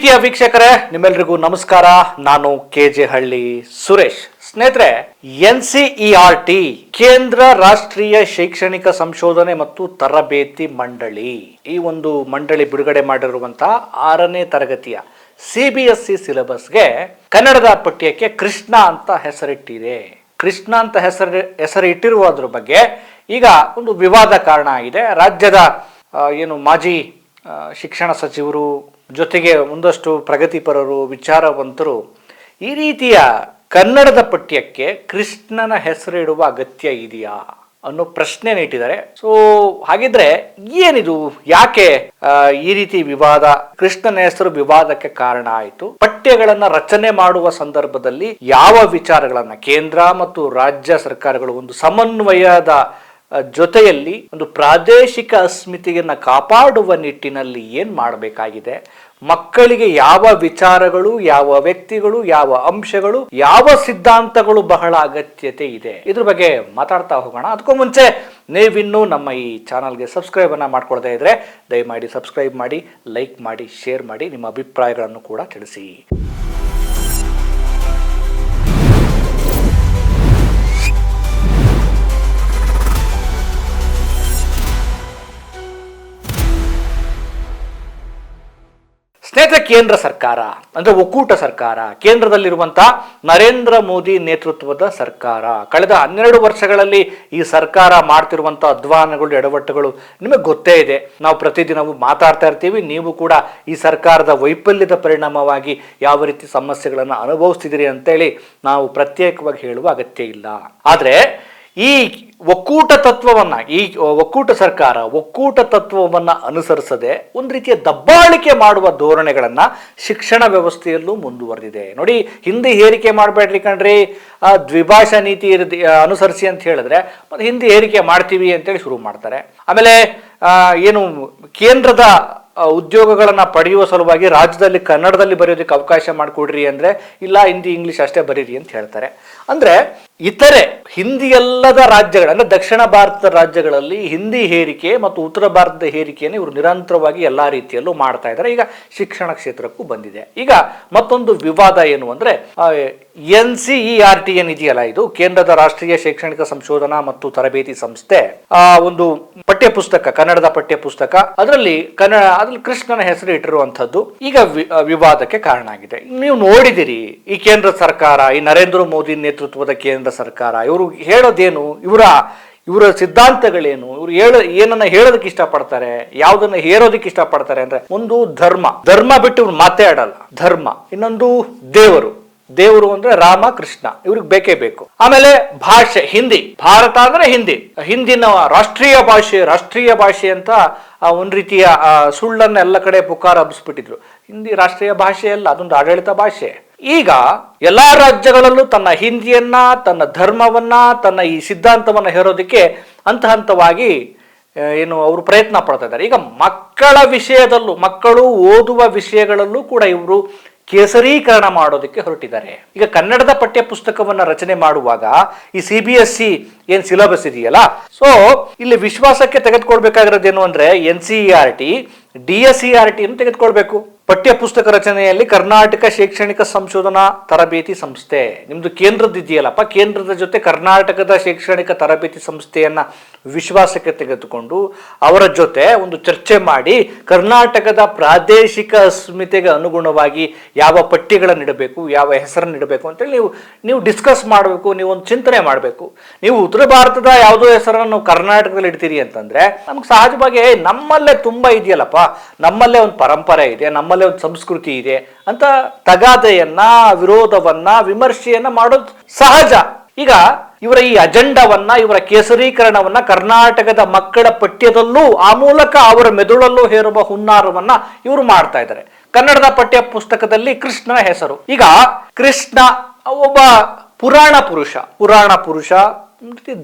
ಪ್ರೀತಿಯ ವೀಕ್ಷಕರೇ, ನಿಮ್ಮೆಲ್ಲರಿಗೂ ನಮಸ್ಕಾರ. ನಾನು ಕೆಜೆ ಹಳ್ಳಿ ಸುರೇಶ್. ಸ್ನೇಹಿತರೆ, NCERT ಕೇಂದ್ರ ರಾಷ್ಟ್ರೀಯ ಶೈಕ್ಷಣಿಕ ಸಂಶೋಧನೆ ಮತ್ತು ತರಬೇತಿ ಮಂಡಳಿ, ಈ ಒಂದು ಮಂಡಳಿ ಬಿಡುಗಡೆ ಮಾಡಿರುವಂತಹ 6ನೇ ತರಗತಿಯ CBSE ಸಿಲೆಬಸ್ಗೆ ಕನ್ನಡದ ಪಠ್ಯಕ್ಕೆ ಕೃಷ್ಣ ಅಂತ ಹೆಸರಿಟ್ಟಿದೆ. ಕೃಷ್ಣ ಅಂತ ಹೆಸರು ಇಟ್ಟಿರುವುದರ ಬಗ್ಗೆ ಈಗ ಒಂದು ವಿವಾದ ಕಾರಣ ಆಗಿದೆ. ರಾಜ್ಯದ ಮಾಜಿ ಶಿಕ್ಷಣ ಸಚಿವರು ಜೊತೆಗೆ ಒಂದಷ್ಟು ಪ್ರಗತಿಪರರು, ವಿಚಾರವಂತರು ಈ ರೀತಿಯ ಕನ್ನಡದ ಪಠ್ಯಕ್ಕೆ ಕೃಷ್ಣನ ಹೆಸರಿಡುವ ಅಗತ್ಯ ಇದೆಯಾ ಅನ್ನೋ ಪ್ರಶ್ನೆ ಇಟ್ಟಿದ್ದಾರೆ. ಸೊ ಹಾಗಿದ್ರೆ ಏನಿದು, ಯಾಕೆ ಈ ರೀತಿ ವಿವಾದ, ಕೃಷ್ಣನ ಹೆಸರು ವಿವಾದಕ್ಕೆ ಕಾರಣ ಆಯಿತು? ಪಠ್ಯಗಳನ್ನ ರಚನೆ ಮಾಡುವ ಸಂದರ್ಭದಲ್ಲಿ ಯಾವ ವಿಚಾರಗಳನ್ನ ಕೇಂದ್ರ ಮತ್ತು ರಾಜ್ಯ ಸರ್ಕಾರಗಳು ಒಂದು ಸಮನ್ವಯದ ಜೊತೆಯಲ್ಲಿ ಒಂದು ಪ್ರಾದೇಶಿಕ ಅಸ್ಮಿತೆಯನ್ನು ಕಾಪಾಡುವ ನಿಟ್ಟಿನಲ್ಲಿ ಏನು ಮಾಡಬೇಕಾಗಿದೆ, ಮಕ್ಕಳಿಗೆ ಯಾವ ವಿಚಾರಗಳು, ಯಾವ ವ್ಯಕ್ತಿಗಳು, ಯಾವ ಅಂಶಗಳು, ಯಾವ ಸಿದ್ಧಾಂತಗಳು ಬಹಳ ಅಗತ್ಯತೆ ಇದೆ, ಇದ್ರ ಬಗ್ಗೆ ಮಾತಾಡ್ತಾ ಹೋಗೋಣ. ಅದಕ್ಕೂ ಮುಂಚೆ ನೀವಿನ್ನೂ ನಮ್ಮ ಈ ಚಾನಲ್ಗೆ ಸಬ್ಸ್ಕ್ರೈಬ್ ಅನ್ನ ಮಾಡ್ಕೊಳ್ತಾ ಇದ್ರೆ ದಯಮಾಡಿ ಸಬ್ಸ್ಕ್ರೈಬ್ ಮಾಡಿ, ಲೈಕ್ ಮಾಡಿ, ಶೇರ್ ಮಾಡಿ, ನಿಮ್ಮ ಅಭಿಪ್ರಾಯಗಳನ್ನು ಕೂಡ ತಿಳಿಸಿ. ಸ್ನೇಹಿತರೆ, ಕೇಂದ್ರ ಸರ್ಕಾರ ಅಂದ್ರೆ ಒಕ್ಕೂಟ ಸರ್ಕಾರ, ಕೇಂದ್ರದಲ್ಲಿರುವಂತಹ ನರೇಂದ್ರ ಮೋದಿ ನೇತೃತ್ವದ ಸರ್ಕಾರ ಕಳೆದ 12 ವರ್ಷಗಳಲ್ಲಿ ಈ ಸರ್ಕಾರ ಮಾಡ್ತಿರುವಂತಹ ಅಧ್ವಾನಗಳು, ಎಡವಟ್ಟುಗಳು ನಿಮಗೆ ಗೊತ್ತೇ ಇದೆ. ನಾವು ಪ್ರತಿದಿನವೂ ಮಾತಾಡ್ತಾ ಇರ್ತೀವಿ. ನೀವು ಕೂಡ ಈ ಸರ್ಕಾರದ ವೈಫಲ್ಯದ ಪರಿಣಾಮವಾಗಿ ಯಾವ ರೀತಿ ಸಮಸ್ಯೆಗಳನ್ನು ಅನುಭವಿಸ್ತಿದ್ದೀರಿ ಅಂತೇಳಿ ನಾವು ಪ್ರತ್ಯೇಕವಾಗಿ ಹೇಳುವ ಅಗತ್ಯ ಇಲ್ಲ. ಆದ್ರೆ ಈ ಒಕ್ಕೂಟ ತತ್ವವನ್ನ, ಈ ಒಕ್ಕೂಟ ಸರ್ಕಾರ ಒಕ್ಕೂಟ ತತ್ವವನ್ನ ಅನುಸರಿಸದೆ ಒಂದು ರೀತಿಯ ದಬ್ಬಾಳಿಕೆ ಮಾಡುವ ಧೋರಣೆಗಳನ್ನ ಶಿಕ್ಷಣ ವ್ಯವಸ್ಥೆಯಲ್ಲೂ ಮುಂದುವರೆದಿದೆ. ನೋಡಿ, ಹಿಂದಿ ಹೇರಿಕೆ ಮಾಡಬೇಡ್ರಿ ಕಣ್ರಿ, ದ್ವಿಭಾಷಾ ನೀತಿ ಅನುಸರಿಸಿ ಅಂತ ಹೇಳಿದ್ರೆ ಮತ್ತೆ ಹಿಂದಿ ಹೇರಿಕೆ ಮಾಡ್ತೀವಿ ಅಂತೇಳಿ ಶುರು ಮಾಡ್ತಾರೆ. ಆಮೇಲೆ ಕೇಂದ್ರದ ಉದ್ಯೋಗಗಳನ್ನ ಪಡೆಯುವ ಸಲುವಾಗಿ ರಾಜ್ಯದಲ್ಲಿ ಕನ್ನಡದಲ್ಲಿ ಬರೆಯೋದಕ್ಕೆ ಅವಕಾಶ ಮಾಡಿಕೊಡ್ರಿ ಅಂದ್ರೆ ಇಲ್ಲ, ಹಿಂದಿ ಇಂಗ್ಲಿಷ್ ಅಷ್ಟೇ ಬರೀರಿ ಅಂತ ಹೇಳ್ತಾರೆ. ಅಂದ್ರೆ ಇತರೆ ಹಿಂದಿ ಅಲ್ಲದ ರಾಜ್ಯಗಳ ಅಂದ್ರೆ ದಕ್ಷಿಣ ಭಾರತದ ರಾಜ್ಯಗಳಲ್ಲಿ ಹಿಂದಿ ಹೇರಿಕೆ ಮತ್ತು ಉತ್ತರ ಭಾರತದ ಹೇರಿಕೆಯನ್ನು ಇವರು ನಿರಂತರವಾಗಿ ಎಲ್ಲಾ ರೀತಿಯಲ್ಲೂ ಮಾಡ್ತಾ ಇದ್ದಾರೆ. ಈಗ ಶಿಕ್ಷಣ ಕ್ಷೇತ್ರಕ್ಕೂ ಬಂದಿದೆ. ಈಗ ಮತ್ತೊಂದು ವಿವಾದ ಏನು ಅಂದ್ರೆ NCERT ಏನಿದೆಯಲ್ಲ, ಇದು ಕೇಂದ್ರದ ರಾಷ್ಟ್ರೀಯ ಶೈಕ್ಷಣಿಕ ಸಂಶೋಧನಾ ಮತ್ತು ತರಬೇತಿ ಸಂಸ್ಥೆ, ಒಂದು ಪಠ್ಯ ಪುಸ್ತಕ, ಕನ್ನಡದ ಪಠ್ಯ ಪುಸ್ತಕ, ಅದರಲ್ಲಿ ಕೃಷ್ಣನ ಹೆಸರು ಇಟ್ಟಿರುವಂತದ್ದು ಈಗ ವಿವಾದಕ್ಕೆ ಕಾರಣ ಆಗಿದೆ. ನೀವು ನೋಡಿದಿರಿ, ಈ ಕೇಂದ್ರ ಸರ್ಕಾರ, ಈ ನರೇಂದ್ರ ಮೋದಿ ನೇತೃತ್ವದ ಕೇಂದ್ರ ಸರ್ಕಾರ, ಇವರು ಹೇಳೋದೇನು, ಇವರ ಸಿದ್ಧಾಂತಗಳೇನು, ಇವರು ಏನನ್ನ ಹೇಳೋದಕ್ಕೆ ಇಷ್ಟಪಡ್ತಾರೆ, ಯಾವುದನ್ನ ಹೇರೋದಕ್ಕೆ ಇಷ್ಟಪಡ್ತಾರೆ ಅಂದ್ರೆ, ಒಂದು ಧರ್ಮ ಬಿಟ್ಟು ಇವ್ರು ಮಾತೇ ಆಡಲ್ಲ. ಧರ್ಮ, ಇನ್ನೊಂದು ದೇವರು ಅಂದ್ರೆ ರಾಮ, ಕೃಷ್ಣ, ಇವ್ರಿಗೆ ಬೇಕೇ ಬೇಕು. ಆಮೇಲೆ ಭಾಷೆ, ಹಿಂದಿ, ಭಾರತ ಅಂದ್ರೆ ಹಿಂದಿನ ರಾಷ್ಟ್ರೀಯ ಭಾಷೆ ಅಂತ ಒಂದ್ ರೀತಿಯ ಸುಳ್ಳನ್ನ ಎಲ್ಲ ಕಡೆ ಪುಕಾರ ಹಬ್ಬಿಸ್ಬಿಟ್ಟಿದ್ರು. ಹಿಂದಿ ರಾಷ್ಟ್ರೀಯ ಭಾಷೆ ಅಲ್ಲ, ಅದೊಂದು ಆಡಳಿತ ಭಾಷೆ. ಈಗ ಎಲ್ಲಾ ರಾಜ್ಯಗಳಲ್ಲೂ ತನ್ನ ಹಿಂದಿಯನ್ನ, ತನ್ನ ಧರ್ಮವನ್ನ, ತನ್ನ ಈ ಸಿದ್ಧಾಂತವನ್ನ ಹೇರೋದಕ್ಕೆ ಹಂತವಾಗಿ ಅವರು ಪ್ರಯತ್ನ ಪಡ್ತಾ ಇದ್ದಾರೆ. ಈಗ ಮಕ್ಕಳ ವಿಷಯದಲ್ಲೂ, ಮಕ್ಕಳು ಓದುವ ವಿಷಯಗಳಲ್ಲೂ ಕೂಡ ಇವರು ಕೇಸರೀಕರಣ ಮಾಡೋದಕ್ಕೆ ಹೊರಟಿದ್ದಾರೆ. ಈಗ ಕನ್ನಡದ ಪಠ್ಯ ಪುಸ್ತಕವನ್ನ ರಚನೆ ಮಾಡುವಾಗ ಈ CBSE ಏನ್ ಸಿಲೆಬಸ್ ಇದೆಯಲ್ಲ, ಸೊ ಇಲ್ಲಿ ವಿಶ್ವಾಸಕ್ಕೆ ತೆಗೆದುಕೊಳ್ಬೇಕಾಗಿರೋದೇನು ಅಂದ್ರೆ NCERT, DSERT ಅನ್ನು ತೆಗೆದುಕೊಳ್ಬೇಕು. ಪಠ್ಯ ಪುಸ್ತಕ ರಚನೆಯಲ್ಲಿ ಕರ್ನಾಟಕ ಶೈಕ್ಷಣಿಕ ಸಂಶೋಧನಾ ತರಬೇತಿ ಸಂಸ್ಥೆ, ನಿಮ್ದು ಕೇಂದ್ರದ್ದು ಇದೆಯಲ್ಲಪ್ಪ, ಕೇಂದ್ರದ ಜೊತೆ ಕರ್ನಾಟಕದ ಶೈಕ್ಷಣಿಕ ತರಬೇತಿ ಸಂಸ್ಥೆಯನ್ನ ವಿಶ್ವಾಸಕ್ಕೆ ತೆಗೆದುಕೊಂಡು ಅವರ ಜೊತೆ ಒಂದು ಚರ್ಚೆ ಮಾಡಿ ಕರ್ನಾಟಕದ ಪ್ರಾದೇಶಿಕ ಅಸ್ಮಿತೆಗೆ ಅನುಗುಣವಾಗಿ ಯಾವ ಪಠ್ಯಗಳನ್ನು ಇಡಬೇಕು, ಯಾವ ಹೆಸರನ್ನು ಇಡಬೇಕು ಅಂತೇಳಿ ನೀವು ಡಿಸ್ಕಸ್ ಮಾಡಬೇಕು. ನೀವು ಒಂದು ಚಿಂತನೆ ಮಾಡಬೇಕು. ನೀವು ಉತ್ತರ ಭಾರತದ ಯಾವುದೋ ಹೆಸರನ್ನು ನಾವು ಕರ್ನಾಟಕದಲ್ಲಿ ಇಡ್ತೀರಿ ಅಂತಂದ್ರೆ ನಮ್ಗೆ ಸಹಜವಾಗಿ ನಮ್ಮಲ್ಲೇ ತುಂಬಾ ಇದೆಯಲ್ಲಪ್ಪ, ನಮ್ಮಲ್ಲೇ ಒಂದು ಪರಂಪರೆ ಇದೆ, ನಮ್ಮಲ್ಲೇ ಒಂದು ಸಂಸ್ಕೃತಿ ಇದೆ ಅಂತ ತಗಾದೆಯನ್ನ, ವಿರೋಧವನ್ನ, ವಿಮರ್ಶೆಯನ್ನ ಮಾಡೋದು ಸಹಜ. ಈಗ ಇವರ ಈ ಅಜೆಂಡಾವನ್ನ, ಇವರ ಕೇಸರೀಕರಣವನ್ನ ಕರ್ನಾಟಕದ ಮಕ್ಕಳ ಪಠ್ಯದಲ್ಲೂ, ಆ ಮೂಲಕ ಅವರ ಮೆದುಳಲ್ಲೂ ಹೇರುವ ಹುನ್ನಾರವನ್ನ ಇವರು ಮಾಡ್ತಾ ಇದ್ದಾರೆ. ಕನ್ನಡದ ಪಠ್ಯ ಪುಸ್ತಕದಲ್ಲಿ ಕೃಷ್ಣನ ಹೆಸರು, ಈಗ ಕೃಷ್ಣ ಒಬ್ಬ ಪುರಾಣ ಪುರುಷ,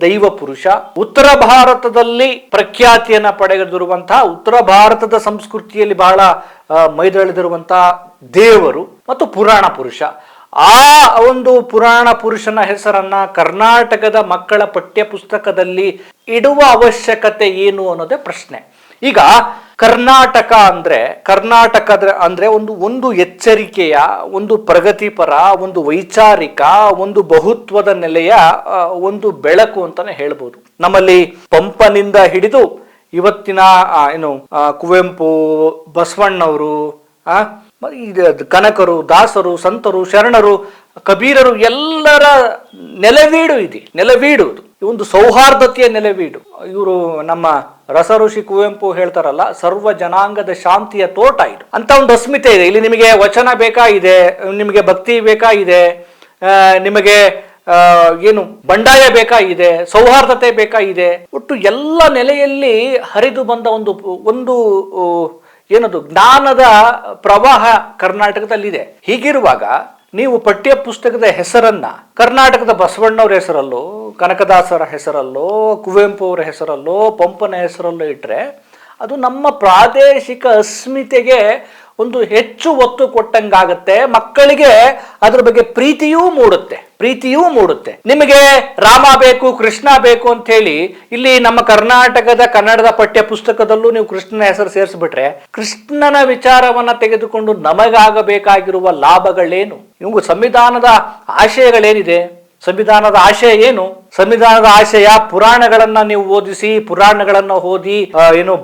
ದೈವ ಪುರುಷ, ಉತ್ತರ ಭಾರತದಲ್ಲಿ ಪ್ರಖ್ಯಾತಿಯನ್ನ ಪಡೆದಿರುವಂತಹ, ಉತ್ತರ ಭಾರತದ ಸಂಸ್ಕೃತಿಯಲ್ಲಿ ಬಹಳ ಮೈದಳೆದಿರುವಂತಹ ದೇವರು ಮತ್ತು ಪುರಾಣ ಪುರುಷ. ಆ ಒಂದು ಪುರಾಣ ಪುರುಷನ ಹೆಸರನ್ನ ಕರ್ನಾಟಕದ ಮಕ್ಕಳ ಪಠ್ಯ ಪುಸ್ತಕದಲ್ಲಿ ಇಡುವ ಅವಶ್ಯಕತೆ ಏನು ಅನ್ನೋದೇ ಪ್ರಶ್ನೆ. ಈಗ ಕರ್ನಾಟಕ ಅಂದ್ರೆ ಒಂದು ಎಚ್ಚರಿಕೆಯ, ಒಂದು ಪ್ರಗತಿಪರ, ಒಂದು ವೈಚಾರಿಕ, ಒಂದು ಬಹುತ್ವದ ನೆಲೆಯ ಒಂದು ಬೆಳಕು ಅಂತಾನೆ ಹೇಳ್ಬೋದು. ನಮ್ಮಲ್ಲಿ ಪಂಪನಿಂದ ಹಿಡಿದು ಇವತ್ತಿನ ಕುವೆಂಪು, ಬಸವಣ್ಣವರು, ಕನಕರು, ದಾಸರು, ಸಂತರು, ಶರಣರು, ಕಬೀರರು ಎಲ್ಲರ ನೆಲವೀಡು ಒಂದು ಸೌಹಾರ್ದತೆಯ ನೆಲವೀಡು. ಇವರು ನಮ್ಮ ರಸಋಷಿ ಕುವೆಂಪು ಹೇಳ್ತಾರಲ್ಲ, ಸರ್ವ ಜನಾಂಗದ ಶಾಂತಿಯ ತೋಟ ಇದು ಅಂತ ಒಂದು ಅಸ್ಮಿತೆ ಇದೆ. ಇಲ್ಲಿ ನಿಮಗೆ ವಚನ ಬೇಕಾಗಿದೆ, ನಿಮಗೆ ಭಕ್ತಿ ಬೇಕಾಗಿದೆ, ನಿಮಗೆ ಬಂಡಾಯ ಬೇಕಾಗಿದೆ, ಸೌಹಾರ್ದತೆ ಬೇಕಾಗಿದೆ. ಒಟ್ಟು ಎಲ್ಲ ನೆಲೆಯಲ್ಲಿ ಹರಿದು ಬಂದ ಒಂದು ಏನದು ಜ್ಞಾನದ ಪ್ರವಾಹ ಕರ್ನಾಟಕದಲ್ಲಿದೆ. ಹೀಗಿರುವಾಗ ನೀವು ಪಠ್ಯ ಪುಸ್ತಕದ ಹೆಸರನ್ನ ಕರ್ನಾಟಕದ ಬಸವಣ್ಣವ್ರ ಹೆಸರಲ್ಲೋ, ಕನಕದಾಸರ ಹೆಸರಲ್ಲೋ, ಕುವೆಂಪು ಅವರ ಹೆಸರಲ್ಲೋ, ಪಂಪನ ಹೆಸರಲ್ಲೋ ಇಟ್ರೆ ಅದು ನಮ್ಮ ಪ್ರಾದೇಶಿಕ ಅಸ್ಮಿತೆಗೆ ಒಂದು ಹೆಚ್ಚು ಒತ್ತು ಕೊಟ್ಟಂಗಾಗತ್ತೆ. ಮಕ್ಕಳಿಗೆ ಅದ್ರ ಬಗ್ಗೆ ಪ್ರೀತಿಯೂ ಮೂಡುತ್ತೆ. ನಿಮಗೆ ರಾಮ ಬೇಕು, ಕೃಷ್ಣ ಬೇಕು ಅಂತ ಹೇಳಿ ಇಲ್ಲಿ ನಮ್ಮ ಕನ್ನಡದ ಪಠ್ಯ ಪುಸ್ತಕದಲ್ಲೂ ನೀವು ಕೃಷ್ಣನ ಹೆಸರು ಸೇರಿಸ್ಬಿಟ್ರೆ, ಕೃಷ್ಣನ ವಿಚಾರವನ್ನ ತೆಗೆದುಕೊಂಡು ನಮಗಾಗಬೇಕಾಗಿರುವ ಲಾಭಗಳೇನು? ಇವು ಸಂವಿಧಾನದ ಆಶಯಗಳೇನಿದೆ? ಸಂವಿಧಾನದ ಆಶಯ ಏನು? ಸಂವಿಧಾನದ ಆಶಯ ಪುರಾಣಗಳನ್ನ ನೀವು ಓದಿಸಿ, ಪುರಾಣಗಳನ್ನ ಓದಿ,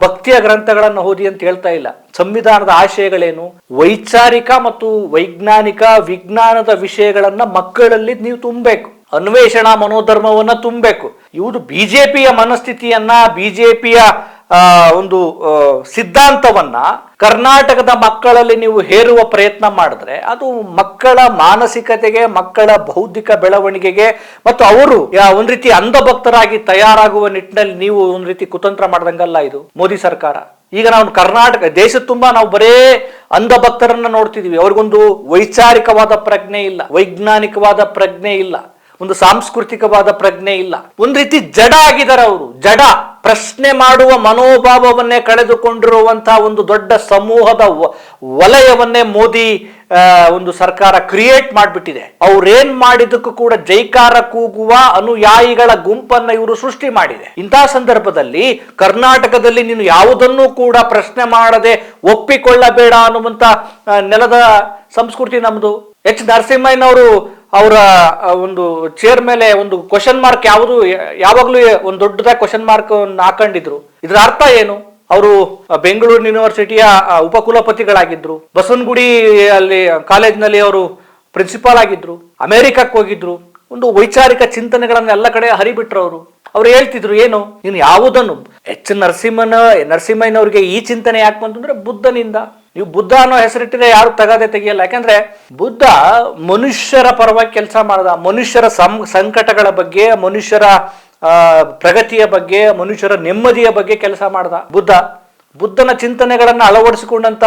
ಭಕ್ತಿಯ ಗ್ರಂಥಗಳನ್ನ ಓದಿ ಅಂತ ಹೇಳ್ತಾ ಇಲ್ಲ. ಸಂವಿಧಾನದ ಆಶಯಗಳೇನು? ವೈಚಾರಿಕ ಮತ್ತು ವೈಜ್ಞಾನಿಕ ವಿಜ್ಞಾನದ ವಿಷಯಗಳನ್ನ ಮಕ್ಕಳಲ್ಲಿ ನೀವು ತುಂಬಬೇಕು. ಅನ್ವೇಷಣಾ ಮನೋಧರ್ಮವನ್ನ ತುಂಬಬೇಕು. ಇವುದು ಬಿಜೆಪಿಯ ಮನಸ್ಥಿತಿಯನ್ನ, ಬಿಜೆಪಿಯ ಒಂದು ಸಿದ್ಧಾಂತವನ್ನ ಕರ್ನಾಟಕದ ಮಕ್ಕಳಲ್ಲಿ ನೀವು ಹೇರುವ ಪ್ರಯತ್ನ ಮಾಡಿದ್ರೆ ಅದು ಮಕ್ಕಳ ಮಾನಸಿಕತೆಗೆ, ಮಕ್ಕಳ ಬೌದ್ಧಿಕ ಬೆಳವಣಿಗೆಗೆ ಮತ್ತು ಅವರು ಒಂದ್ ರೀತಿ ಅಂಧಭಕ್ತರಾಗಿ ತಯಾರಾಗುವ ನಿಟ್ಟಿನಲ್ಲಿ ನೀವು ಒಂದ್ ರೀತಿ ಕುತಂತ್ರ ಮಾಡ್ದಂಗಲ್ಲ ಇದು ಮೋದಿ ಸರ್ಕಾರ. ಈಗ ನಾವು ಕರ್ನಾಟಕ ದೇಶದ ತುಂಬಾ ನಾವು ಬರೇ ಅಂಧಭಕ್ತರನ್ನ ನೋಡ್ತಿದೀವಿ. ಅವ್ರಿಗೊಂದು ವೈಚಾರಿಕವಾದ ಪ್ರಜ್ಞೆ ಇಲ್ಲ, ವೈಜ್ಞಾನಿಕವಾದ ಪ್ರಜ್ಞೆ ಇಲ್ಲ, ಒಂದು ಸಾಂಸ್ಕೃತಿಕವಾದ ಪ್ರಜ್ಞೆ ಇಲ್ಲ. ಒಂದ್ ರೀತಿ ಜಡ ಆಗಿದ್ದಾರೆ ಅವರು. ಜಡ ಪ್ರಶ್ನೆ ಮಾಡುವ ಮನೋಭಾವವನ್ನೇ ಕಳೆದುಕೊಂಡಿರುವಂತಹ ಒಂದು ದೊಡ್ಡ ಸಮೂಹದ ವಲಯವನ್ನೇ ಮೋದಿ ಒಂದು ಸರ್ಕಾರ ಕ್ರಿಯೇಟ್ ಮಾಡಿಬಿಟ್ಟಿದೆ. ಅವ್ರೇನ್ ಮಾಡಿದಕ್ಕೂ ಕೂಡ ಜೈಕಾರ ಕೂಗುವ ಅನುಯಾಯಿಗಳ ಗುಂಪನ್ನ ಇವರು ಸೃಷ್ಟಿ ಮಾಡಿದೆ. ಇಂತಹ ಸಂದರ್ಭದಲ್ಲಿ ಕರ್ನಾಟಕದಲ್ಲಿ ನೀನು ಯಾವುದನ್ನೂ ಕೂಡ ಪ್ರಶ್ನೆ ಮಾಡದೆ ಒಪ್ಪಿಕೊಳ್ಳಬೇಡ ಅನ್ನುವಂತ ನೆಲದ ಸಂಸ್ಕೃತಿ ನಮ್ದು. ಎಚ್ ನರಸಿಂಹಯ್ಯನವರು ಅವರ ಒಂದು ಚೇರ್ ಮೇಲೆ ಒಂದು ಕ್ವಶನ್ ಮಾರ್ಕ್ ಯಾವಾಗ್ಲೂ ಒಂದು ದೊಡ್ಡದಾಗಿ ಕ್ವಶನ್ ಮಾರ್ಕ್ ಹಾಕೊಂಡಿದ್ರು. ಇದ್ರ ಅರ್ಥ ಏನು? ಅವರು ಬೆಂಗಳೂರು ಯೂನಿವರ್ಸಿಟಿಯ ಉಪಕುಲಪತಿಗಳಾಗಿದ್ರು, ಬಸವನಗುಡಿ ಅಲ್ಲಿ ಕಾಲೇಜ್ನಲ್ಲಿ ಅವರು ಪ್ರಿನ್ಸಿಪಾಲ್ ಆಗಿದ್ರು, ಅಮೆರಿಕಕ್ಕೆ ಹೋಗಿದ್ರು. ಒಂದು ವೈಚಾರಿಕ ಚಿಂತನೆಗಳನ್ನ ಎಲ್ಲ ಕಡೆ ಹರಿಬಿಟ್ರು ಅವ್ರು ಹೇಳ್ತಿದ್ರು ಏನು, ನೀನು ಯಾವುದನ್ನು ಎಚ್ ನರಸಿಂಹಯ್ಯನವ್ರಿಗೆ ಈ ಚಿಂತನೆ ಯಾಕೆ ಬಂತಂದ್ರೆ ಬುದ್ಧನಿಂದ. ನೀವು ಬುದ್ಧ ಅನ್ನೋ ಹೆಸರಿಟ್ಟಿದ್ರೆ ಯಾರು ತೆಗೆಯಲ್ಲ. ಯಾಕಂದ್ರೆ ಬುದ್ಧ ಮನುಷ್ಯರ ಪರವಾಗಿ ಕೆಲಸ ಮಾಡ್ದ. ಮನುಷ್ಯರ ಸಂಕಟಗಳ ಬಗ್ಗೆ, ಮನುಷ್ಯರ ಪ್ರಗತಿಯ ಬಗ್ಗೆ, ಮನುಷ್ಯರ ನೆಮ್ಮದಿಯ ಬಗ್ಗೆ ಕೆಲಸ ಮಾಡ್ದ ಬುದ್ಧನ ಚಿಂತನೆಗಳನ್ನ ಅಳವಡಿಸಿಕೊಂಡಂತ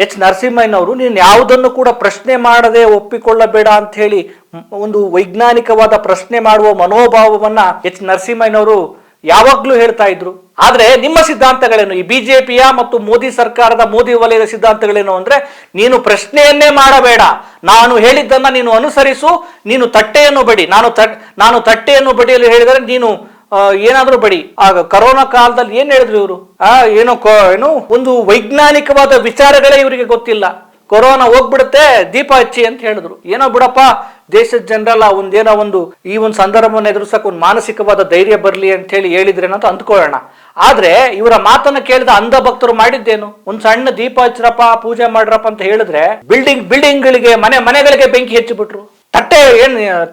ಎಚ್ ನರಸಿಂಹಯ್ಯನವರು ನೀನು ಯಾವುದನ್ನು ಕೂಡ ಪ್ರಶ್ನೆ ಮಾಡದೆ ಒಪ್ಪಿಕೊಳ್ಳಬೇಡ ಅಂತ ಹೇಳಿ ಒಂದು ವೈಜ್ಞಾನಿಕವಾದ ಪ್ರಶ್ನೆ ಮಾಡುವ ಮನೋಭಾವವನ್ನ ಎಚ್ ನರಸಿಂಹಯ್ಯನವರು ಯಾವಾಗ್ಲೂ ಹೇಳ್ತಾ ಇದ್ರು. ಆದ್ರೆ ನಿಮ್ಮ ಸಿದ್ಧಾಂತಗಳೇನು? ಈ ಬಿಜೆಪಿಯ ಮತ್ತು ಮೋದಿ ಸರ್ಕಾರದ, ಮೋದಿ ವಲಯದ ಸಿದ್ಧಾಂತಗಳೇನು ಅಂದ್ರೆ, ನೀನು ಪ್ರಶ್ನೆಯನ್ನೇ ಮಾಡಬೇಡ, ನಾನು ಹೇಳಿದ್ದನ್ನ ನೀನು ಅನುಸರಿಸು, ನೀನು ತಟ್ಟೆಯನ್ನು ಬಡಿ. ನಾನು ತಟ್ಟೆಯನ್ನು ಬಡಿಯಲು ಹೇಳಿದರೆ ನೀನು ಏನಾದ್ರೂ ಬಡಿ. ಆಗ ಕರೋನಾ ಕಾಲದಲ್ಲಿ ಏನ್ ಹೇಳಿದ್ರು ಇವರು? ಏನೋ ಒಂದು ವೈಜ್ಞಾನಿಕವಾದ ವಿಚಾರಗಳೇ ಇವರಿಗೆ ಗೊತ್ತಿಲ್ಲ. ಕೊರೋನಾ ಹೋಗ್ಬಿಡುತ್ತೆ, ದೀಪ ಹಚ್ಚಿ ಅಂತ ಹೇಳಿದ್ರು. ಏನೋ ಬಿಡಪ್ಪ, ದೇಶದ ಜನರಲ್ಲ ಈ ಒಂದು ಸಂದರ್ಭವನ್ನು ಎದುರಿಸಕ್ಕೆ ಒಂದು ಮಾನಸಿಕವಾದ ಧೈರ್ಯ ಬರಲಿ ಅಂತ ಹೇಳಿ ಹೇಳಿದ್ರೇನೋ ಅಂತ ಅಂದ್ಕೊಳ್ಳೋಣ. ಆದ್ರೆ ಇವರ ಮಾತನ್ನ ಕೇಳಿದ ಅಂಧ ಭಕ್ತರು ಮಾಡಿದ್ದೇನು? ಒಂದ್ ಸಣ್ಣ ದೀಪ ಹಚ್ಚ್ರಪ್ಪ, ಪೂಜೆ ಮಾಡ್ರಪ್ಪ ಅಂತ ಹೇಳಿದ್ರೆ ಬಿಲ್ಡಿಂಗ್ಗಳಿಗೆ, ಮನೆಗಳಿಗೆ ಬೆಂಕಿ ಹಚ್ಚಿಬಿಟ್ರು.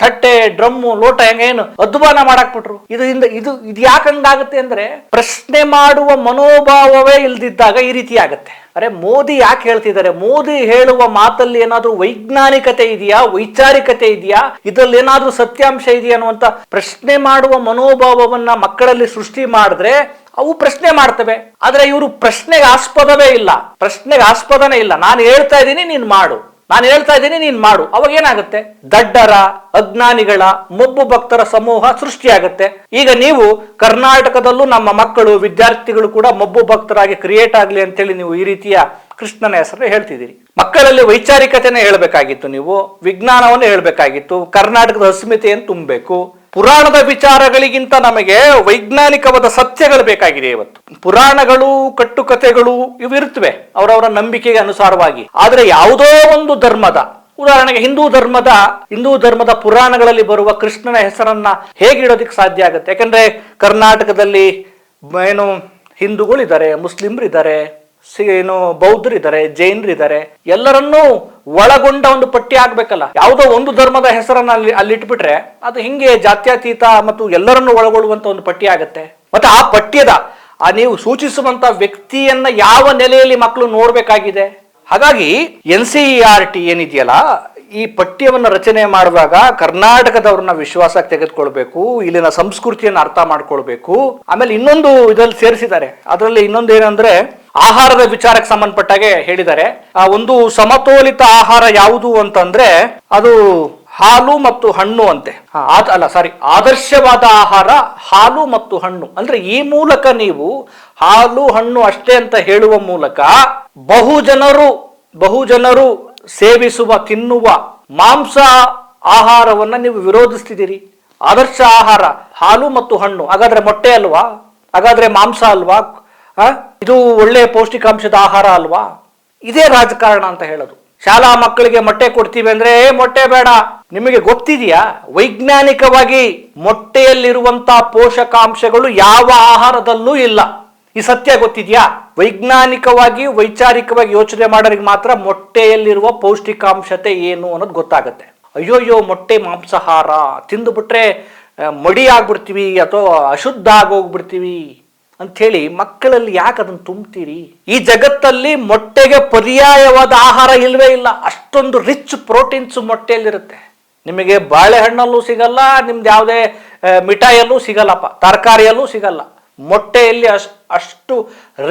ತಟ್ಟೆ ಡ್ರಮ್ಮು ಲೋಟ ಏನು ಅಧ್ವಾನ ಮಾಡಾಕ್ಬಿಟ್ರು. ಇದು ಯಾಕಂಗಾಗುತ್ತೆ ಅಂದ್ರೆ, ಪ್ರಶ್ನೆ ಮಾಡುವ ಮನೋಭಾವವೇ ಇಲ್ದಿದ್ದಾಗ ಈ ರೀತಿ ಆಗತ್ತೆ. ಅರೆ ಮೋದಿ ಯಾಕೆ ಹೇಳ್ತಿದ್ದಾರೆ? ಮೋದಿ ಹೇಳುವ ಮಾತಲ್ಲಿ ಏನಾದ್ರೂ ವೈಜ್ಞಾನಿಕತೆ ಇದೆಯಾ, ವೈಚಾರಿಕತೆ ಇದೆಯಾ, ಇದರಲ್ಲಿ ಏನಾದ್ರೂ ಸತ್ಯಾಂಶ ಇದೆಯಾ ಅನ್ನುವಂತ ಪ್ರಶ್ನೆ ಮಾಡುವ ಮನೋಭಾವವನ್ನ ಮಕ್ಕಳಲ್ಲಿ ಸೃಷ್ಟಿ ಮಾಡಿದ್ರೆ ಅವು ಪ್ರಶ್ನೆ ಮಾಡ್ತವೆ. ಆದ್ರೆ ಇವರು ಪ್ರಶ್ನೆಗೆ ಆಸ್ಪದನೇ ಇಲ್ಲ. ನಾನು ಹೇಳ್ತಾ ಇದ್ದೀನಿ ನೀನ್ ಮಾಡು. ಅವಾಗ ಏನಾಗುತ್ತೆ? ದಡ್ಡರ, ಅಜ್ಞಾನಿಗಳ, ಮೊಬ್ಬು ಭಕ್ತರ ಸಮೂಹ ಸೃಷ್ಟಿಯಾಗುತ್ತೆ. ಈಗ ನೀವು ಕರ್ನಾಟಕದಲ್ಲೂ ನಮ್ಮ ಮಕ್ಕಳು, ವಿದ್ಯಾರ್ಥಿಗಳು ಕೂಡ ಮೊಬ್ಬು ಭಕ್ತರಾಗಿ ಕ್ರಿಯೇಟ್ ಆಗ್ಲಿ ಅಂತೇಳಿ ನೀವು ಈ ರೀತಿಯ ಕೃಷ್ಣನ ಹೆಸರು ಹೇಳ್ತಿದ್ದೀರಿ. ಮಕ್ಕಳಲ್ಲಿ ವೈಚಾರಿಕತೆನ ಹೇಳ್ಬೇಕಾಗಿತ್ತು, ನೀವು ವಿಜ್ಞಾನವನ್ನು ಹೇಳ್ಬೇಕಾಗಿತ್ತು, ಕರ್ನಾಟಕದ ಅಸ್ಮಿತೆಯನ್ನು ತುಂಬಬೇಕು. ಪುರಾಣದ ವಿಚಾರಗಳಿಗಿಂತ ನಮಗೆ ವೈಜ್ಞಾನಿಕವಾದ ಸತ್ಯಗಳು ಬೇಕಾಗಿದೆ ಇವತ್ತು. ಪುರಾಣಗಳು, ಕಟ್ಟುಕಥೆಗಳು ಇವು ಇರುತ್ತವೆ ಅವರವರ ನಂಬಿಕೆಗೆ ಅನುಸಾರವಾಗಿ. ಆದರೆ ಯಾವುದೋ ಒಂದು ಧರ್ಮದ, ಉದಾಹರಣೆಗೆ ಹಿಂದೂ ಧರ್ಮದ ಪುರಾಣಗಳಲ್ಲಿ ಬರುವ ಕೃಷ್ಣನ ಹೆಸರನ್ನ ಹೇಗೆ ಇಡೋದಕ್ಕೆ ಸಾಧ್ಯ ಆಗುತ್ತೆ? ಯಾಕಂದ್ರೆ ಕರ್ನಾಟಕದಲ್ಲಿ ಏನು ಹಿಂದೂಗಳಿದ್ದಾರೆ, ಮುಸ್ಲಿಮ್ರಿದ್ದಾರೆ, ಬೌದ್ಧರಿದ್ದಾರೆ, ಜೈನರಿದ್ದಾರೆ, ಎಲ್ಲರನ್ನೂ ಒಳಗೊಂಡ ಒಂದು ಪಟ್ಟಿ ಆಗ್ಬೇಕಲ್ಲ. ಯಾವುದೋ ಒಂದು ಧರ್ಮದ ಹೆಸರನ್ನ ಅಲ್ಲಿ ಇಟ್ಬಿಟ್ರೆ ಅದು ಹಿಂಗೆ ಜಾತ್ಯತೀತ ಮತ್ತು ಎಲ್ಲರನ್ನೂ ಒಳಗೊಳ್ಳುವಂತ ಒಂದು ಪಟ್ಟಿ ಆಗತ್ತೆ. ಮತ್ತೆ ಆ ಪಠ್ಯದ ನೀವು ಸೂಚಿಸುವಂತ ವ್ಯಕ್ತಿಯನ್ನ ಯಾವ ನೆಲೆಯಲ್ಲಿ ಮಕ್ಕಳು ನೋಡ್ಬೇಕಾಗಿದೆ. ಹಾಗಾಗಿ NCERT ಏನಿದೆಯಲ್ಲ, ಈ ಪಠ್ಯವನ್ನು ರಚನೆ ಮಾಡುವಾಗ ಕರ್ನಾಟಕದವ್ರನ್ನ ವಿಶ್ವಾಸಕ್ಕೆ ತೆಗೆದುಕೊಳ್ಬೇಕು, ಇಲ್ಲಿನ ಸಂಸ್ಕೃತಿಯನ್ನು ಅರ್ಥ ಮಾಡ್ಕೊಳ್ಬೇಕು. ಆಮೇಲೆ ಇನ್ನೊಂದು ಇದರಲ್ಲಿ ಸೇರಿಸಿದ್ದಾರೆ. ಅದರಲ್ಲಿ ಇನ್ನೊಂದು ಏನಂದ್ರೆ ಆಹಾರದ ವಿಚಾರಕ್ಕೆ ಸಂಬಂಧಪಟ್ಟಾಗೆ ಹೇಳಿದ್ದಾರೆ. ಒಂದು ಸಮತೋಲಿತ ಆಹಾರ ಯಾವುದು ಅಂತಂದ್ರೆ ಅದು ಹಾಲು ಮತ್ತು ಹಣ್ಣು ಅಂತೆ. ಆದರ್ಶವಾದ ಆಹಾರ ಹಾಲು ಮತ್ತು ಹಣ್ಣು. ಅಂದ್ರೆ ಈ ಮೂಲಕ ನೀವು ಹಾಲು ಹಣ್ಣು ಅಷ್ಟೇ ಅಂತ ಹೇಳುವ ಮೂಲಕ ಬಹುಜನರು ಸೇವಿಸುವ, ತಿನ್ನುವ ಮಾಂಸ ಆಹಾರವನ್ನ ನೀವು ವಿರೋಧಿಸ್ತಿದ್ದೀರಿ. ಆದರ್ಶ ಆಹಾರ ಹಾಲು ಮತ್ತು ಹಣ್ಣು. ಹಾಗಾದ್ರೆ ಮೊಟ್ಟೆ ಅಲ್ವಾ? ಹಾಗಾದ್ರೆ ಮಾಂಸ ಅಲ್ವಾ? ಇದು ಒಳ್ಳೆಯ ಪೌಷ್ಟಿಕಾಂಶದ ಆಹಾರ ಅಲ್ವಾ? ಇದೇ ರಾಜಕಾರಣ ಅಂತ ಹೇಳೋದು. ಶಾಲಾ ಮಕ್ಕಳಿಗೆ ಮೊಟ್ಟೆ ಕೊಡ್ತೀವಿ ಅಂದ್ರೆ ಮೊಟ್ಟೆ ಬೇಡ. ನಿಮಗೆ ಗೊತ್ತಿದೆಯಾ ವೈಜ್ಞಾನಿಕವಾಗಿ ಮೊಟ್ಟೆಯಲ್ಲಿರುವಂತ ಪೋಷಕಾಂಶಗಳು ಯಾವ ಆಹಾರದಲ್ಲೂ ಇಲ್ಲ? ಈ ಸತ್ಯ ಗೊತ್ತಿದ್ಯಾ? ವೈಜ್ಞಾನಿಕವಾಗಿ ವೈಚಾರಿಕವಾಗಿ ಯೋಚನೆ ಮಾಡೋರಿಗೆ ಮಾತ್ರ ಮೊಟ್ಟೆಯಲ್ಲಿರುವ ಪೌಷ್ಟಿಕಾಂಶತೆ ಏನು ಅನ್ನೋದು ಗೊತ್ತಾಗುತ್ತೆ. ಅಯ್ಯೋಯ್ಯೋ ಮೊಟ್ಟೆ ಮಾಂಸಾಹಾರ ತಿಂದು ಬಿಟ್ರೆ ಮಡಿ ಆಗ್ಬಿಡ್ತೀವಿ ಅಥವಾ ಅಶುದ್ಧ ಆಗೋಗ್ಬಿಡ್ತೀವಿ ಅಂಥೇಳಿ ಮಕ್ಕಳಲ್ಲಿ ಯಾಕೆ ಅದನ್ನು ತುಂಬ್ತೀರಿ? ಈ ಜಗತ್ತಲ್ಲಿ ಮೊಟ್ಟೆಗೆ ಪರ್ಯಾಯವಾದ ಆಹಾರ ಇಲ್ವೇ ಇಲ್ಲ. ಅಷ್ಟೊಂದು ರಿಚ್ ಪ್ರೋಟೀನ್ಸ್ ಮೊಟ್ಟೆಯಲ್ಲಿರುತ್ತೆ. ನಿಮಗೆ ಬಾಳೆಹಣ್ಣಲ್ಲೂ ಸಿಗಲ್ಲ, ನಿಮ್ದು ಯಾವುದೇ ಮಿಠಾಯಿಯಲ್ಲೂ ಸಿಗಲ್ಲಪ್ಪ, ತರಕಾರಿಯಲ್ಲೂ ಸಿಗಲ್ಲ. ಮೊಟ್ಟೆಯಲ್ಲಿ ಅಷ್ಟು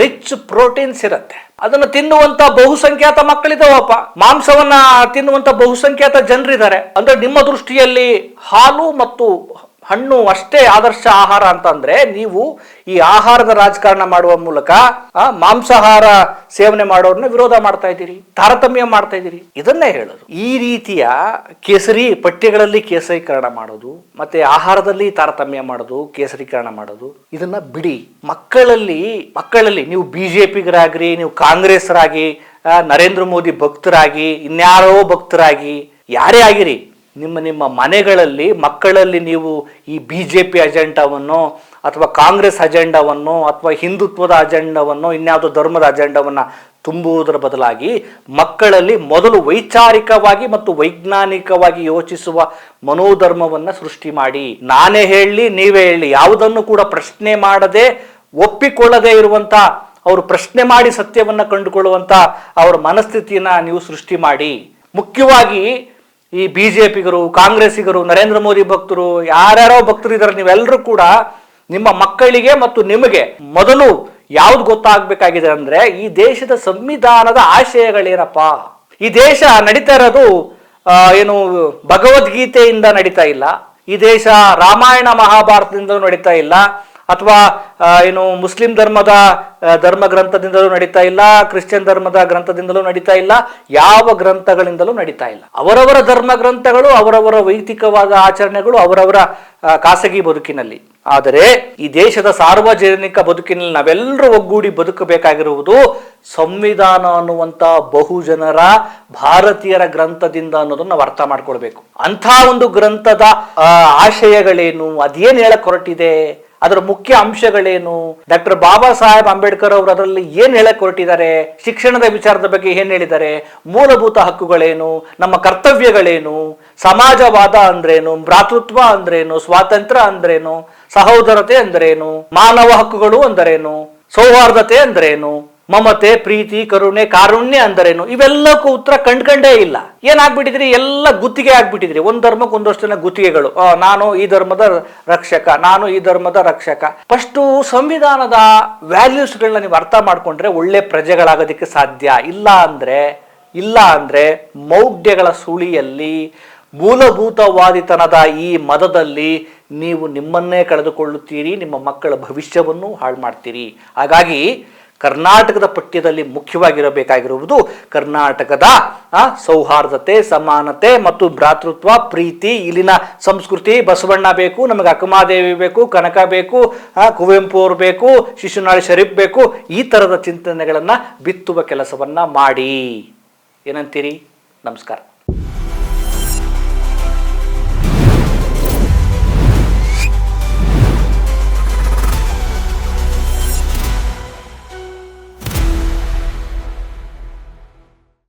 ರಿಚ್ ಪ್ರೋಟೀನ್ಸ್ ಇರುತ್ತೆ. ಅದನ್ನು ತಿನ್ನುವಂತ ಬಹುಸಂಖ್ಯಾತ ಮಕ್ಕಳಿದಾವಪ್ಪ. ಮಾಂಸವನ್ನ ತಿನ್ನುವಂತ ಬಹುಸಂಖ್ಯಾತ ಜನರಿದ್ದಾರೆ. ಅಂದ್ರೆ ನಿಮ್ಮ ದೃಷ್ಟಿಯಲ್ಲಿ ಹಾಲು ಮತ್ತು ಹಣ್ಣು ಅಷ್ಟೇ ಆದರ್ಶ ಆಹಾರ ಅಂತಂದ್ರೆ ನೀವು ಈ ಆಹಾರದ ರಾಜಕಾರಣ ಮಾಡುವ ಮೂಲಕ ಮಾಂಸಾಹಾರ ಸೇವನೆ ಮಾಡೋರನ್ನ ವಿರೋಧ ಮಾಡ್ತಾ ಇದ್ದೀರಿ, ತಾರತಮ್ಯ ಮಾಡ್ತಾ ಇದ್ದೀರಿ. ಇದನ್ನೇ ಹೇಳೋದು. ಈ ರೀತಿಯ ಪಠ್ಯಗಳಲ್ಲಿ ಕೇಸರೀಕರಣ ಮಾಡೋದು, ಮತ್ತೆ ಆಹಾರದಲ್ಲಿ ತಾರತಮ್ಯ ಮಾಡೋದು, ಕೇಸರೀಕರಣ ಮಾಡೋದು, ಇದನ್ನ ಬಿಡಿ. ಮಕ್ಕಳಲ್ಲಿ ನೀವು ಬಿಜೆಪಿಗರಾಗ್ರಿ, ನೀವು ಕಾಂಗ್ರೆಸ್ರಾಗಿ, ನರೇಂದ್ರ ಮೋದಿ ಭಕ್ತರಾಗಿ, ಇನ್ಯಾರೋ ಭಕ್ತರಾಗಿ, ಯಾರೇ ಆಗಿರಿ, ನಿಮ್ಮ ಮನೆಗಳಲ್ಲಿ ಮಕ್ಕಳಲ್ಲಿ ನೀವು ಈ ಬಿಜೆಪಿ ಅಜೆಂಡಾವನ್ನು ಅಥವಾ ಕಾಂಗ್ರೆಸ್ ಅಜೆಂಡಾವನ್ನು ಅಥವಾ ಹಿಂದುತ್ವದ ಅಜೆಂಡಾವನ್ನು ಇನ್ಯಾವುದೋ ಧರ್ಮದ ಅಜೆಂಡಾವನ್ನು ತುಂಬುವುದರ ಬದಲಾಗಿ ಮಕ್ಕಳಲ್ಲಿ ಮೊದಲು ವೈಚಾರಿಕವಾಗಿ ಮತ್ತು ವೈಜ್ಞಾನಿಕವಾಗಿ ಯೋಚಿಸುವ ಮನೋಧರ್ಮವನ್ನು ಸೃಷ್ಟಿ ಮಾಡಿ. ನಾನೇ ಹೇಳಲಿ ನೀವೇ ಹೇಳಲಿ, ಯಾವುದನ್ನು ಕೂಡ ಪ್ರಶ್ನೆ ಮಾಡದೆ ಒಪ್ಪಿಕೊಳ್ಳದೆ ಇರುವಂತ, ಅವರು ಪ್ರಶ್ನೆ ಮಾಡಿ ಸತ್ಯವನ್ನ ಕಂಡುಕೊಳ್ಳುವಂತ ಅವರ ಮನಸ್ಥಿತಿಯನ್ನ ನೀವು ಸೃಷ್ಟಿ ಮಾಡಿ. ಮುಖ್ಯವಾಗಿ ಈ ಬಿಜೆಪಿಗರು, ಕಾಂಗ್ರೆಸ್ಸಿಗರು, ನರೇಂದ್ರ ಮೋದಿ ಭಕ್ತರು, ಯಾರ್ಯಾರೋ ಭಕ್ತರು ಇದ್ದಾರೆ, ನೀವೆಲ್ಲರೂ ಕೂಡ ನಿಮ್ಮ ಮಕ್ಕಳಿಗೆ ಮತ್ತು ನಿಮಗೆ ಮೊದಲು ಯಾವ್ದು ಗೊತ್ತಾಗಬೇಕಾಗಿದೆ ಅಂದ್ರೆ ಈ ದೇಶದ ಸಂವಿಧಾನದ ಆಶಯಗಳೇನಪ್ಪ. ಈ ದೇಶ ನಡೀತಾ ಇರೋದು ಏನು ಭಗವದ್ಗೀತೆಯಿಂದ ನಡೀತಾ ಇಲ್ಲ. ಈ ದೇಶ ರಾಮಾಯಣ ಮಹಾಭಾರತದಿಂದಲೂ ನಡೀತಾ ಇಲ್ಲ, ಅಥವಾ ಏನು ಮುಸ್ಲಿಂ ಧರ್ಮ ಗ್ರಂಥದಿಂದಲೂ ನಡೀತಾ ಇಲ್ಲ, ಕ್ರಿಶ್ಚಿಯನ್ ಧರ್ಮದ ಗ್ರಂಥದಿಂದಲೂ ನಡೀತಾ ಇಲ್ಲ, ಯಾವ ಗ್ರಂಥಗಳಿಂದಲೂ ನಡೀತಾ ಇಲ್ಲ. ಅವರವರ ಧರ್ಮ ಗ್ರಂಥಗಳು, ಅವರವರ ವೈಯಕ್ತಿಕವಾದ ಆಚರಣೆಗಳು ಅವರವರ ಖಾಸಗಿ ಬದುಕಿನಲ್ಲಿ. ಆದರೆ ಈ ದೇಶದ ಸಾರ್ವಜನಿಕ ಬದುಕಿನಲ್ಲಿ ನಾವೆಲ್ಲರೂ ಒಗ್ಗೂಡಿ ಬದುಕಬೇಕಾಗಿರುವುದು ಸಂವಿಧಾನ ಅನ್ನುವಂತ ಬಹುಜನರ ಭಾರತೀಯರ ಗ್ರಂಥದಿಂದ ಅನ್ನೋದನ್ನ ನಾವು ಅರ್ಥ ಮಾಡ್ಕೊಳ್ಬೇಕು. ಅಂಥ ಒಂದು ಗ್ರಂಥದ ಆಶಯಗಳೇನು, ಅದೇನು ಹೇಳಕ್ ಹೊರಟಿದೆ, ಅದರ ಮುಖ್ಯ ಅಂಶಗಳೇನು, ಡಾಕ್ಟರ್ ಬಾಬಾ ಸಾಹೇಬ್ ಅಂಬೇಡ್ಕರ್ ಅವರು ಅದರಲ್ಲಿ ಏನ್ ಹೇಳಕ್ ಹೊರಟಿದ್ದಾರೆ, ಶಿಕ್ಷಣದ ವಿಚಾರದ ಬಗ್ಗೆ ಏನ್ ಹೇಳಿದ್ದಾರೆ, ಮೂಲಭೂತ ಹಕ್ಕುಗಳೇನು, ನಮ್ಮ ಕರ್ತವ್ಯಗಳೇನು, ಸಮಾಜವಾದ ಅಂದ್ರೇನು, ಭ್ರಾತೃತ್ವ ಅಂದ್ರೇನು, ಸ್ವಾತಂತ್ರ್ಯ ಅಂದ್ರೇನು, ಸಹೋದರತೆ ಅಂದ್ರೇನು, ಮಾನವ ಹಕ್ಕುಗಳು ಅಂದರೇನು, ಸೌಹಾರ್ದತೆ ಅಂದ್ರೇನು, ಮಮತೆ, ಪ್ರೀತಿ, ಕರುಣೆ, ಕಾರುಣ್ಯ ಅಂದರೇನು, ಇವೆಲ್ಲಕ್ಕೂ ಉತ್ತರ ಕಂಡ್ಕಂಡೇ ಇಲ್ಲ. ಏನಾಗ್ಬಿಟ್ಟಿದ್ರಿ, ಎಲ್ಲ ಗುತ್ತಿಗೆ ಆಗ್ಬಿಟ್ಟಿದ್ರಿ. ಒಂದ್ ಧರ್ಮಕ್ಕೆ ಒಂದಷ್ಟು ಜನ ಗುತ್ತಿಗೆಗಳು. ನಾನು ಈ ಧರ್ಮದ ರಕ್ಷಕ, ನಾನು ಈ ಧರ್ಮದ ರಕ್ಷಕ. ಫಸ್ಟು ಸಂವಿಧಾನದ ವ್ಯಾಲ್ಯೂಸ್ಗಳನ್ನ ನೀವು ಅರ್ಥ ಮಾಡ್ಕೊಂಡ್ರೆ ಒಳ್ಳೆ ಪ್ರಜೆಗಳಾಗೋದಕ್ಕೆ ಸಾಧ್ಯ. ಇಲ್ಲ ಅಂದ್ರೆ ಮೌಢ್ಯಗಳ ಸುಳಿಯಲ್ಲಿ, ಮೂಲಭೂತವಾದಿತನದ ಈ ಮದದಲ್ಲಿ ನೀವು ನಿಮ್ಮನ್ನೇ ಕಳೆದುಕೊಳ್ಳುತ್ತೀರಿ, ನಿಮ್ಮ ಮಕ್ಕಳ ಭವಿಷ್ಯವನ್ನು ಹಾಳು ಮಾಡ್ತೀರಿ. ಹಾಗಾಗಿ ಕರ್ನಾಟಕದ ಪಠ್ಯದಲ್ಲಿ ಮುಖ್ಯವಾಗಿರಬೇಕಾಗಿರುವುದು ಕರ್ನಾಟಕದ ಸೌಹಾರ್ದತೆ, ಸಮಾನತೆ ಮತ್ತು ಭ್ರಾತೃತ್ವ, ಪ್ರೀತಿ, ಇಲ್ಲಿನ ಸಂಸ್ಕೃತಿ, ಬಸವಣ್ಣ ಬೇಕು, ನಮಗೆ ಅಕ್ಕಮಹಾದೇವಿ ಬೇಕು, ಕನಕ ಬೇಕು, ಕುವೆಂಪು ಅವರು ಬೇಕು, ಶಿಶುನಾಳ ಶರೀಫ್ ಬೇಕು, ಈ ಥರದ ಚಿಂತನೆಗಳನ್ನು ಬಿತ್ತುವ ಕೆಲಸವನ್ನು ಮಾಡಿ. ಏನಂತೀರಿ? ನಮಸ್ಕಾರ.